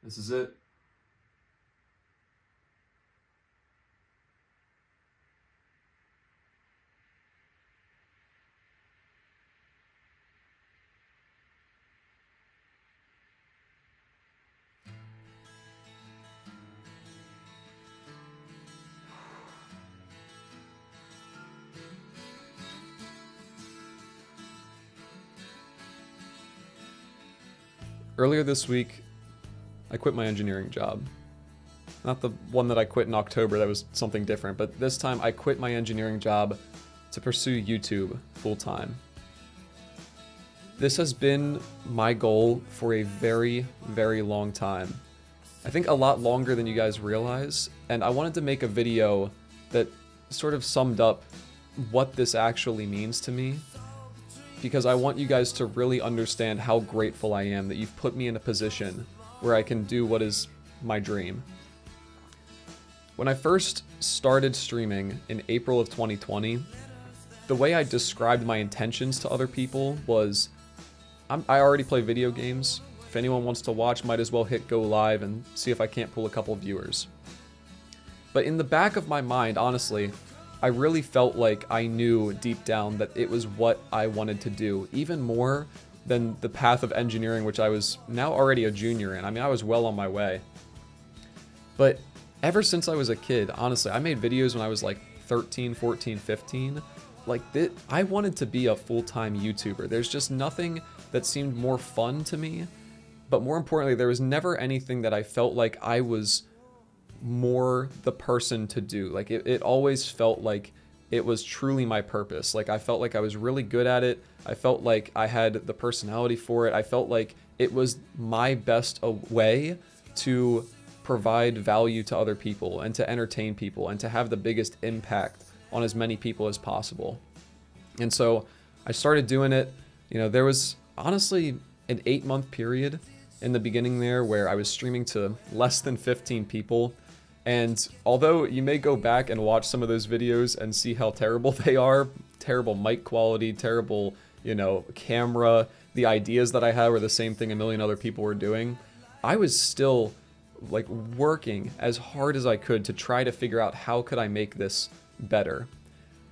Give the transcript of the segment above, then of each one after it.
This is it. Earlier this week, I quit my engineering job. Not the one that I quit in October, that was something different, but this time I quit my engineering job to pursue YouTube full-time. This has been my goal for a very, very long time. I think a lot longer than you guys realize, and I wanted to make a video that sort of summed up what this actually means to me, because I want you guys to really understand how grateful I am that you've put me in a position where I can do what is my dream. When I first started streaming in April of 2020, the way I described my intentions to other people was, I already play video games. If anyone wants to watch, might as well hit go live and see if I can't pull a couple viewers. But in the back of my mind, honestly, I really felt like I knew deep down that it was what I wanted to do, even more than the path of engineering, which I was now already a junior in. I mean, I was well on my way. But ever since I was a kid, honestly, I made videos when I was like 13, 14, 15. I wanted to be a full-time YouTuber. There's just nothing that seemed more fun to me. But more importantly, there was never anything that I felt like I was more the person to do. Like it always felt like it was truly my purpose. Like I felt like I was really good at it. I felt like I had the personality for it. I felt like it was my best way to provide value to other people and to entertain people and to have the biggest impact on as many people as possible. And so I started doing it. You know, there was honestly an 8-month period in the beginning there where I was streaming to less than 15 people. And although you may go back and watch some of those videos and see how terrible they are, terrible mic quality, terrible, camera, the ideas that I had were the same thing a million other people were doing, I was still like working as hard as I could to try to figure out how could I make this better.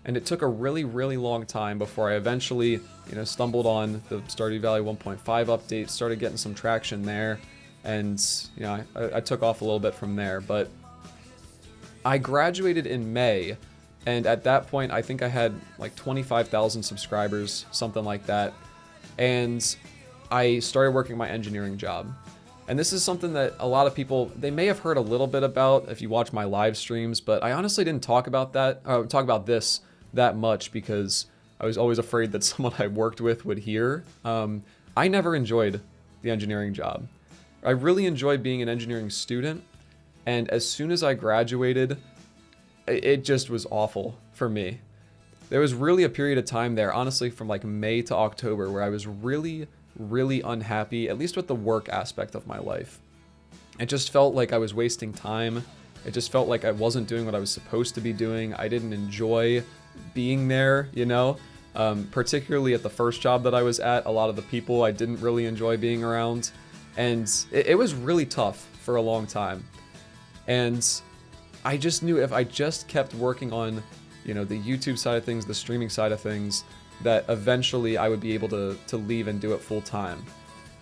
And it took a really, really long time before I eventually, stumbled on the Stardew Valley 1.5 update, started getting some traction there, and, I took off a little bit from there. But I graduated in May, and at that point, I think I had like 25,000 subscribers, something like that, and I started working my engineering job. And this is something that a lot of people, they may have heard a little bit about if you watch my live streams, but I honestly didn't talk about this that much because I was always afraid that someone I worked with would hear. I never enjoyed the engineering job. I really enjoyed being an engineering student, and as soon as I graduated, it just was awful for me. There was really a period of time there, honestly from like May to October, where I was really, really unhappy, at least with the work aspect of my life. It just felt like I was wasting time. It just felt like I wasn't doing what I was supposed to be doing. I didn't enjoy being there, particularly at the first job that I was at. A lot of the people I didn't really enjoy being around, and it was really tough for a long time. And I just knew if I just kept working on, the YouTube side of things, the streaming side of things, that eventually I would be able to leave and do it full time.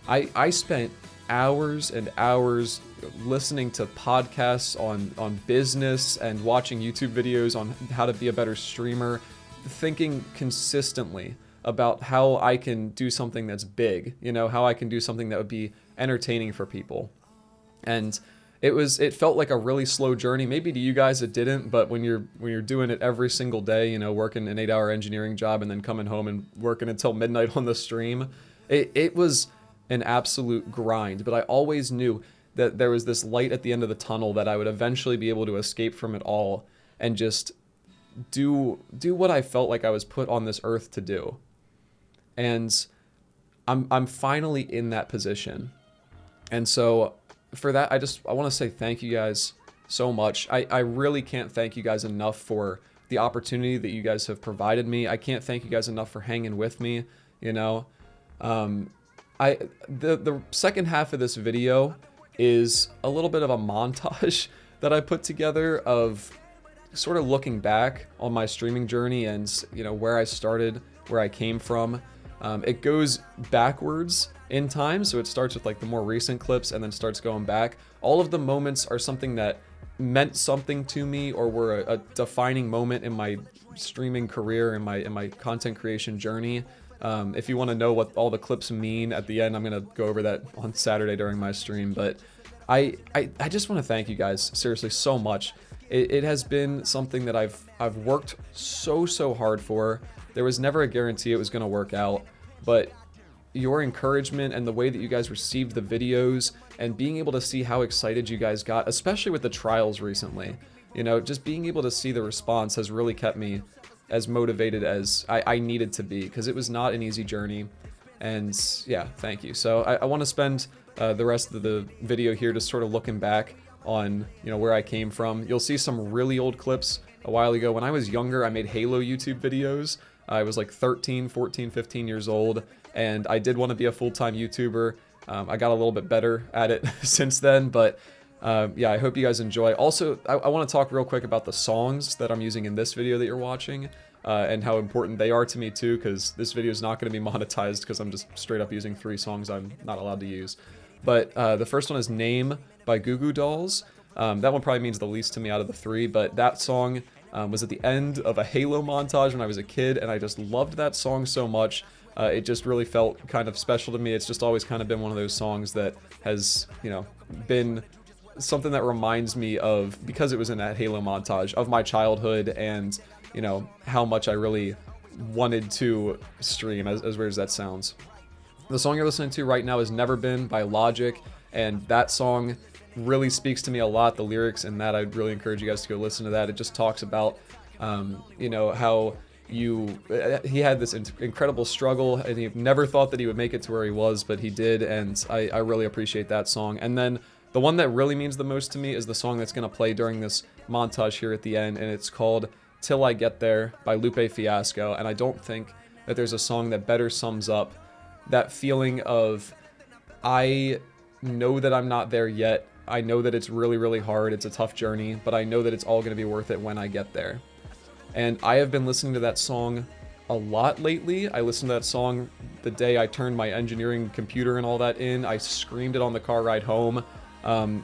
I spent hours and hours listening to podcasts on business and watching YouTube videos on how to be a better streamer, thinking consistently about how I can do something that's big, how I can do something that would be entertaining for people. And it felt like a really slow journey. Maybe to you guys it didn't, but when you're doing it every single day, working an 8-hour engineering job and then coming home and working until midnight on the stream, it was an absolute grind. But I always knew that there was this light at the end of the tunnel, that I would eventually be able to escape from it all and just do what I felt like I was put on this earth to do. And I'm finally in that position. And so for that, I want to say thank you guys so much. I really can't thank you guys enough for the opportunity that you guys have provided me. I can't thank you guys enough for hanging with me, The second half of this video is a little bit of a montage that I put together of sort of looking back on my streaming journey and, you know, where I started, where I came from. It goes backwards in time, so it starts with like the more recent clips and then starts going back. All of the moments are something that meant something to me or were a defining moment in my streaming career, in my content creation journey. If you want to know what all the clips mean at the end, I'm gonna go over that on Saturday during my stream. But I just want to thank you guys seriously so much. It has been something that I've worked so hard for. There was never a guarantee it was gonna work out, but your encouragement and the way that you guys received the videos and being able to see how excited you guys got, especially with the trials recently, you know, just being able to see the response has really kept me as motivated as I needed to be, because it was not an easy journey. And yeah, thank you. So I want to spend the rest of the video here just sort of looking back on, you know, where I came from. You'll see some really old clips a while ago. When I was younger, I made Halo YouTube videos. I was like 13, 14, 15 years old, and I did want to be a full-time YouTuber. I got a little bit better at it since then, but yeah, I hope you guys enjoy. Also, I want to talk real quick about the songs that I'm using in this video that you're watching, and how important they are to me too, because this video is not going to be monetized because I'm just straight up using 3 songs I'm not allowed to use. But the first one is Name by Goo Goo Dolls. That one probably means the least to me out of the 3, but that song was at the end of a Halo montage when I was a kid, and I just loved that song so much. It just really felt kind of special to me. It's just always kind of been one of those songs that has, you know, been something that reminds me of, because it was in that Halo montage, of my childhood and, you know, how much I really wanted to stream, as weird as that sounds. The song you're listening to right now is Never Been by Logic, and that song really speaks to me a lot. The lyrics in that, I'd really encourage you guys to go listen to that. It just talks about, you know, how he had this incredible struggle, and he never thought that he would make it to where he was, but he did, and I really appreciate that song. And then the one that really means the most to me is the song that's going to play during this montage here at the end, and it's called Till I Get There by Lupe Fiasco. And I don't think that there's a song that better sums up that feeling of, I know that I'm not there yet. I know that it's really hard. It's a tough journey, but I know that it's all going to be worth it when I get there. And I have been listening to that song a lot lately. I listened to that song the day I turned my engineering computer and all that in. I screamed it on the car ride home.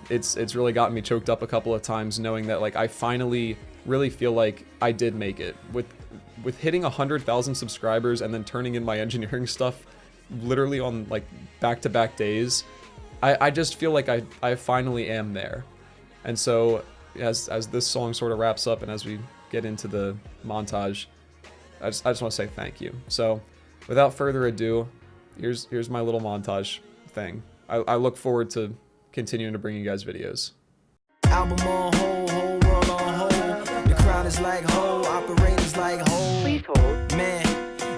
It's really gotten me choked up a couple of times, knowing that, like, I finally really feel like I did make it. With hitting 100,000 subscribers and then turning in my engineering stuff literally on, like, back-to-back days, I just feel like I finally am there. And so as this song sort of wraps up and as we get into the montage, I just want to say thank you. So without further ado, here's my little montage thing. I look forward to continuing to bring you guys videos. Album on hold, whole world on hold. The crowd is like hold, operators like hold. Please hold. Man,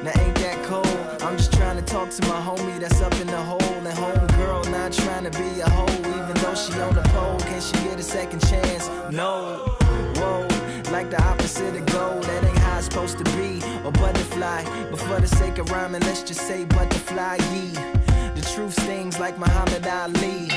now ain't that cold? I'm just trying to talk to my homie that's up in the hole. And home girl not trying to be a hoe, even though she on the pole. Can she get a second chance? No. Whoa, like the opposite of gold. That ain't how it's supposed to be. Or butterfly, but for the sake of rhyming, let's just say butterfly. Yee. The truth stings like Muhammad Ali.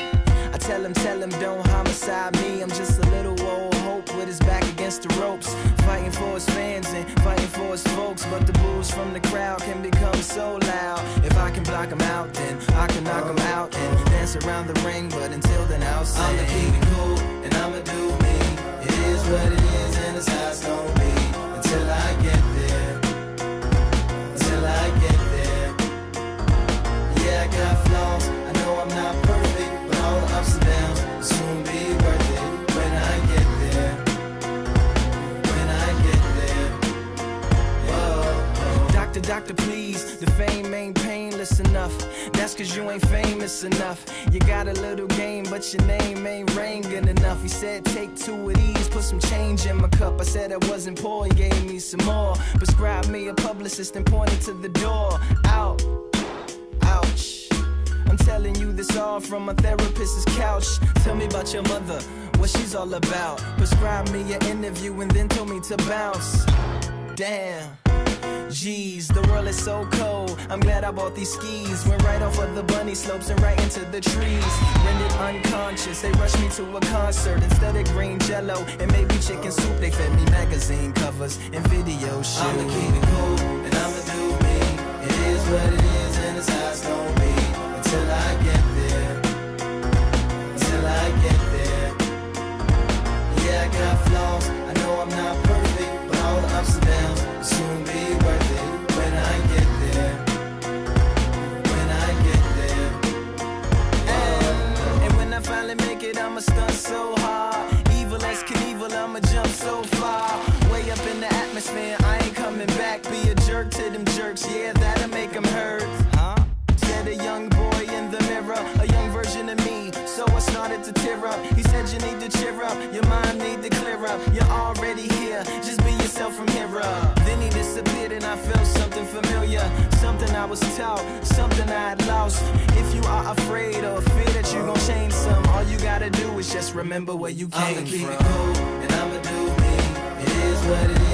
I tell him, don't homicide me. I'm just a little old hope with his back against the ropes, fighting for his fans and fighting for his folks. But the boos from the crowd can become so loud. If I can block them out, then I can knock them out and dance around the ring. But until then, I'll sing. I'ma keep it cool and I'ma do me. It is what it is and it's how it's gonna be until I get there. Until I get there. Yeah, I got flaws. I know I'm not perfect. All the ups and downs will soon be worth it when I get there. When I get there. Whoa. Doctor, please, the fame ain't painless enough. That's cause you ain't famous enough. You got a little game, but your name ain't ringing enough. He said take 2 of these, put some change in my cup. I said I wasn't poor, he gave me some more. Prescribed me a publicist and pointed to the door. Out. Ouch. I'm telling you this all from a therapist's couch. Tell me about your mother, what she's all about. Prescribe me an interview and then told me to bounce. Damn, Geez, the world is so cold. I'm glad I bought these skis. Went right off of the bunny slopes and right into the trees. Rendered unconscious, they rushed me to a concert. Instead of green jello and maybe chicken soup, they fed me magazine covers and video shit. I'ma keep it cool and I'ma do me. It is what it is and it's how it's gonna be. Until I get there. Until I get there. Yeah, I got flaws. I know I'm not perfect, but all the ups and downs will soon be worth it when I get there. When I get there. And when I finally make it, I'ma stunt so hard. Evil as Knievel, I'ma jump so far. Way up in the atmosphere, I ain't coming back. Be a jerk to them jerks, yeah, that'll make them hurt. Said a young boy in the mirror, a young version of me. So I started to tear up. He said you need to cheer up, your mind need to clear up. You're already here, just be yourself from here up. Then he disappeared and I felt something familiar. Something I was taught, something I had lost. If you are afraid or fear that you gon' change some, all you gotta do is just remember where you came from. I'ma keep it cool and I'ma do me. It is what it is.